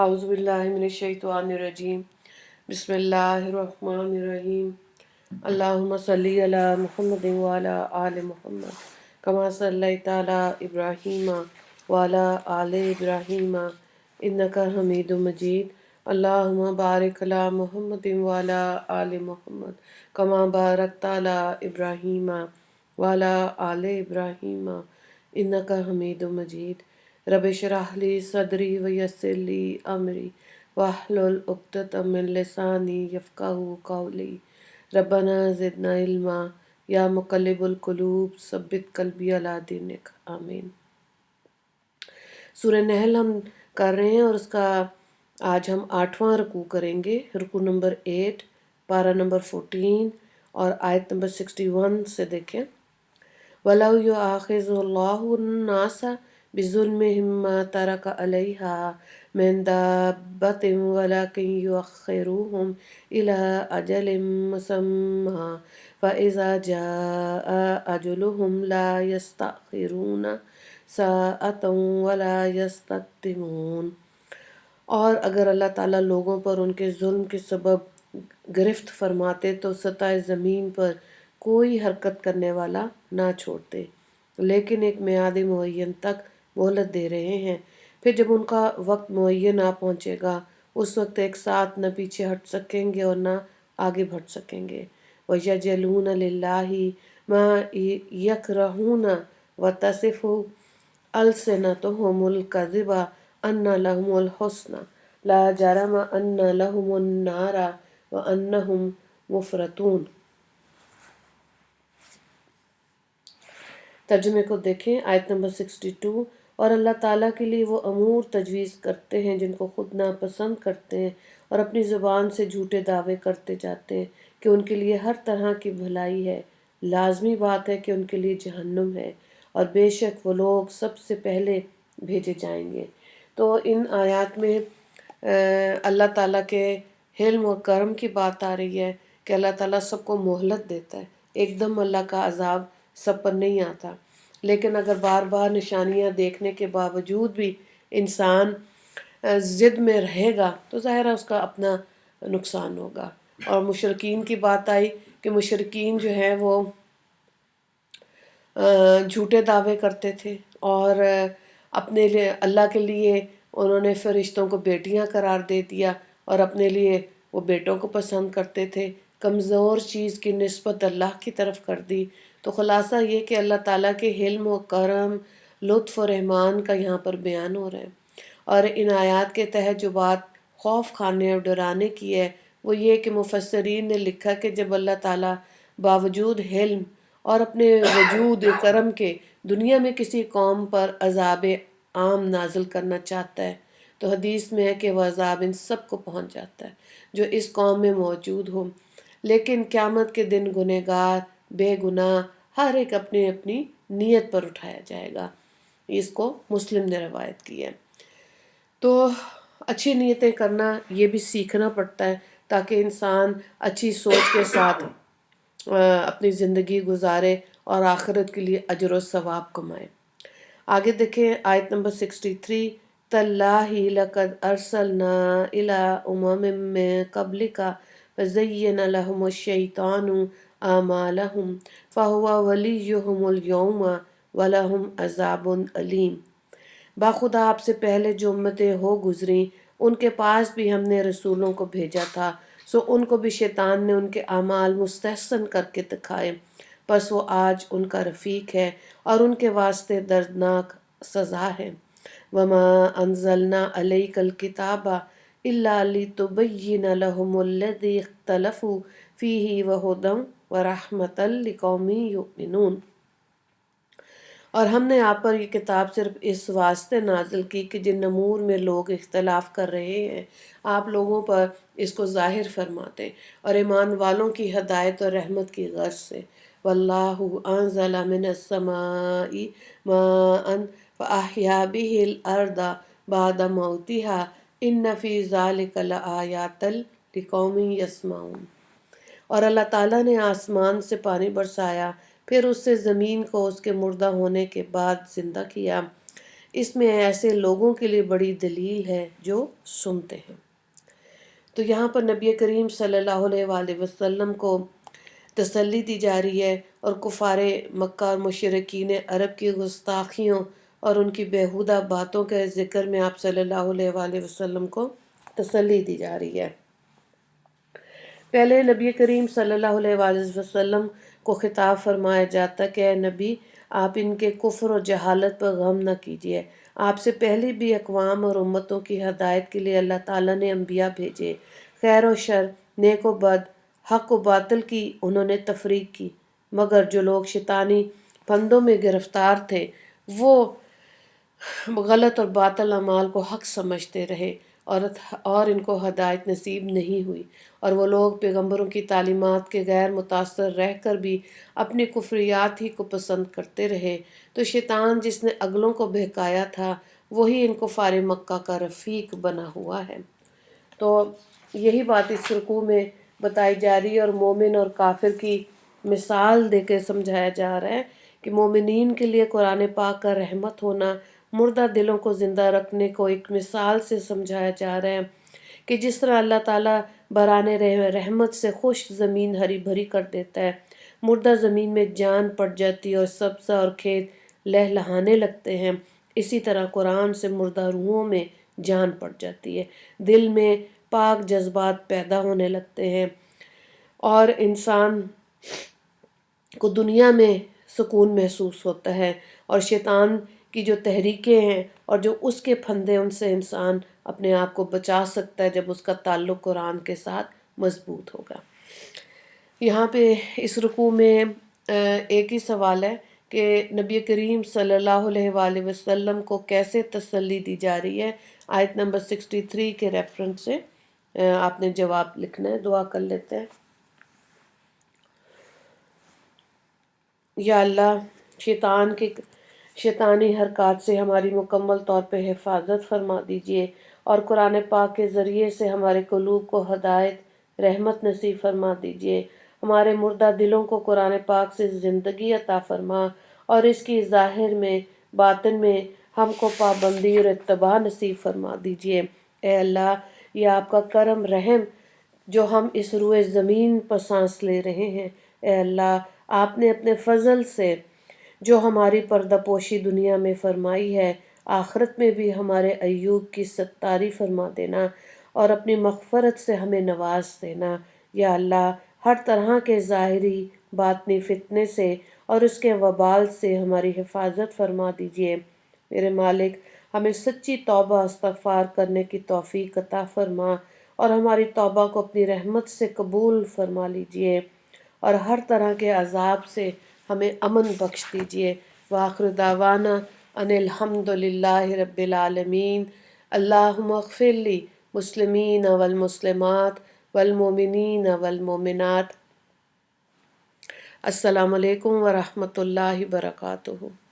اعوذ باللہ من الشیطان الرجیم بسم اللہ الرحمن الرحیم اللہم صلی علی محمد وعلی آل محمد کما صلیت علی ابراہیم وعلی آل ابراہیم انک حمید مجید اللہم بارک علی محمد وعلی آل محمد کما بارکت علی ابراہیم وعلی آل ابراہیم انک حمید مجید رب اشرح لی صدری ویسر لی امری واحلل عقدۃ من لسانی یفقہوا قولی ربنا زدنا علما یا مقلب القلوب ثبت قلبی علی دینک آمین۔ سورہ نحل ہم کر رہے ہیں اور اس کا آج ہم 8واں رکوع کریں گے، رکوع نمبر 8، پارہ نمبر 14 اور آیت نمبر 61 سے دیکھیں۔ وَلَوْ يُؤَاخِذُ اللَّهُ النَّاسَ بِظُلْمِهِمْ مَا تَرَكَ عَلَيْهَا مِنْ دَابَّةٍ وَلَكِنْ يُؤَخِّرُهُمْ إِلَىٰ أَجَلٍ مُّسَمًّى فَإِذَا جَاءَ أَجَلُهُمْ لَا يَسْتَأْخِرُونَ سَاعَةً وَلَا يَسْتَقْدِمُونَ۔ اور اگر اللہ تعالیٰ لوگوں پر ان کے ظلم کے سبب گرفت فرماتے تو سطح زمین پر کوئی حرکت کرنے والا نہ چھوڑتے، لیکن ایک میعاد معین تک مہلت دے رہے ہیں، پھر جب ان کا وقت معین آ پہنچے گا اس وقت ایک ساتھ نہ پیچھے ہٹ سکیں گے اور نہ آگے بڑھ سکیں گے۔ وَيَجْعَلُونَ لِلَّهِ مَا يَكْرَهُونَ وَتَصِفُ أَلْسِنَتُهُمُ الْكَذِبَ أَنَّ لَهُمُ الْحُسْنَى لَا جَرَمَ أَنَّ لَهُمُ النَّارَ وَأَنَّهُمْ مُفْرَطُونَ۔ ترجمے کو دیکھیں، آیت نمبر 62۔ اور اللہ تعالیٰ کے لیے وہ امور تجویز کرتے ہیں جن کو خود ناپسند کرتے ہیں اور اپنی زبان سے جھوٹے دعوے کرتے جاتے ہیں کہ ان کے لیے ہر طرح کی بھلائی ہے۔ لازمی بات ہے کہ ان کے لیے جہنم ہے اور بے شک وہ لوگ سب سے پہلے بھیجے جائیں گے۔ تو ان آیات میں اللہ تعالیٰ کے حلم و کرم کی بات آ رہی ہے کہ اللہ تعالیٰ سب کو مہلت دیتا ہے، ایک دم اللہ کا عذاب سب پر نہیں آتا، لیکن اگر بار بار نشانیاں دیکھنے کے باوجود بھی انسان ضد میں رہے گا تو ظاہر ہے اس کا اپنا نقصان ہوگا۔ اور مشرکین کی بات آئی کہ مشرکین جو ہیں وہ جھوٹے دعوے کرتے تھے اور اپنے لیے اللہ کے لیے انہوں نے فرشتوں کو بیٹیاں قرار دے دیا اور اپنے لیے وہ بیٹوں کو پسند کرتے تھے، کمزور چیز کی نسبت اللہ کی طرف کر دی۔ تو خلاصہ یہ کہ اللہ تعالیٰ کے حلم و کرم، لطف و رحمان کا یہاں پر بیان ہو رہا ہے۔ اور ان آیات کے تحت جو بات خوف کھانے اور ڈرانے کی ہے وہ یہ کہ مفسرین نے لکھا کہ جب اللہ تعالیٰ باوجود حلم اور اپنے وجود کرم کے دنیا میں کسی قوم پر عذاب عام نازل کرنا چاہتا ہے تو حدیث میں ہے کہ وہ عذاب ان سب کو پہنچ جاتا ہے جو اس قوم میں موجود ہو، لیکن قیامت کے دن گنہگار بے گناہ ہر ایک اپنی اپنی نیت پر اٹھایا جائے گا۔ اس کو مسلم نے روایت کی ہے۔ تو اچھی نیتیں کرنا یہ بھی سیکھنا پڑتا ہے تاکہ انسان اچھی سوچ کے ساتھ اپنی زندگی گزارے اور آخرت کے لیے اجر و ثواب کمائے۔ آگے دیکھیں آیت نمبر 63۔ تاللہ لقد ارسلنا الی امم من قبلک فزین لهم الشیطان اعمالهم فهو ولیہم اليوم ولہم عذاب علیم۔ باخدا آپ سے پہلے جو امتیں ہو گزریں ان کے پاس بھی ہم نے رسولوں کو بھیجا تھا، سو ان کو بھی شیطان نے ان کے اعمال مستحسن کر کے دکھائے، پس وہ آج ان کا رفیق ہے اور ان کے واسطے دردناک سزا ہے۔ وما انزلنا علیک الکتاب الا لتبین لهم الذی اختلفوا فیہ وہدی ورحمۃ لقوم یؤمنون۔ اور ہم نے آپ پر یہ کتاب صرف اس واسطے نازل کی کہ جن امور میں لوگ اختلاف کر رہے ہیں آپ لوگوں پر اس کو ظاہر فرماتے اور ایمان والوں کی ہدایت اور رحمت کی غرض سے۔ واللہ انزل من السماء ماء فاحیا به الارض بعد موتها ان فی ذلک لآیات لقوم یسمعون۔ اور اللہ تعالیٰ نے آسمان سے پانی برسایا، پھر اس سے زمین کو اس کے مردہ ہونے کے بعد زندہ کیا، اس میں ایسے لوگوں کے لیے بڑی دلیل ہے جو سنتے ہیں۔ تو یہاں پر نبی کریم صلی اللہ علیہ وآلہ وسلم کو تسلی دی جا رہی ہے، اور کفار مکہ اور مشرکین عرب کی گستاخیوں اور ان کی بیہودہ باتوں کے ذکر میں آپ صلی اللہ علیہ وآلہ وسلم کو تسلی دی جا رہی ہے۔ پہلے نبی کریم صلی اللہ علیہ وآلہ وسلم کو خطاب فرمایا جاتا کہ اے نبی، آپ ان کے کفر اور جہالت پر غم نہ کیجیے۔ آپ سے پہلے بھی اقوام اور امتوں کی ہدایت کے لیے اللہ تعالیٰ نے انبیاء بھیجے، خیر و شر، نیک و بد، حق و باطل کی انہوں نے تفریق کی، مگر جو لوگ شیطانی پھندوں میں گرفتار تھے وہ غلط اور باطل اعمال کو حق سمجھتے رہے، اور ان کو ہدایت نصیب نہیں ہوئی، اور وہ لوگ پیغمبروں کی تعلیمات کے غیر متاثر رہ کر بھی اپنی کفریات ہی کو پسند کرتے رہے۔ تو شیطان جس نے اگلوں کو بہکایا تھا وہی ان کفار مکہ کا رفیق بنا ہوا ہے۔ تو یہی بات اس رکوع میں بتائی جا رہی ہے، اور مومن اور کافر کی مثال دے کے سمجھایا جا رہا ہے کہ مومنین کے لیے قرآن پاک کا رحمت ہونا، مردہ دلوں کو زندہ رکھنے کو ایک مثال سے سمجھایا جا رہا ہے کہ جس طرح اللہ تعالیٰ برآن رحمت سے خشک زمین ہری بھری کر دیتا ہے، مردہ زمین میں جان پڑ جاتی ہے اور سبزہ اور کھیت لہلہانے لگتے ہیں، اسی طرح قرآن سے مردہ روحوں میں جان پڑ جاتی ہے، دل میں پاک جذبات پیدا ہونے لگتے ہیں، اور انسان کو دنیا میں سکون محسوس ہوتا ہے، اور شیطان کی جو تحریکیں ہیں اور جو اس کے پھندے، ان سے انسان اپنے آپ کو بچا سکتا ہے جب اس کا تعلق قرآن کے ساتھ مضبوط ہوگا۔ یہاں پہ اس رکوع میں ایک ہی سوال ہے کہ نبی کریم صلی اللہ علیہ وآلہ وسلم کو کیسے تسلی دی جا رہی ہے۔ آیت نمبر 63 کے ریفرنس سے آپ نے جواب لکھنا ہے۔ دعا کر لیتے ہیں۔ یا اللہ، شیطانی حرکات سے ہماری مکمل طور پہ حفاظت فرما دیجیے، اور قرآن پاک کے ذریعے سے ہمارے قلوب کو ہدایت، رحمت نصیب فرما دیجیے۔ ہمارے مردہ دلوں کو قرآن پاک سے زندگی عطا فرما، اور اس کی ظاہر میں، باطن میں ہم کو پابندی اور اتباع نصیب فرما دیجیے۔ اے اللہ، یہ آپ کا کرم رحم جو ہم اس روئے زمین پر سانس لے رہے ہیں، اے اللہ، آپ نے اپنے فضل سے جو ہماری پردہ پوشی دنیا میں فرمائی ہے، آخرت میں بھی ہمارے ایوب کی ستاری فرما دینا، اور اپنی مغفرت سے ہمیں نواز دینا۔ یا اللہ، ہر طرح کے ظاہری باطنی فتنے سے اور اس کے وبال سے ہماری حفاظت فرما دیجیے۔ میرے مالک، ہمیں سچی توبہ استغفار کرنے کی توفیق عطا فرما، اور ہماری توبہ کو اپنی رحمت سے قبول فرما لیجیے، اور ہر طرح کے عذاب سے ہمیں امن بخش دیجیے۔ وآخر دعوانا ان الحمد للہ رب العالمین۔ اللہم اغفر لی مسلمین والمسلمات والمؤمنین والمؤمنات۔ السلام علیکم ورحمۃ اللہ وبرکاتہ۔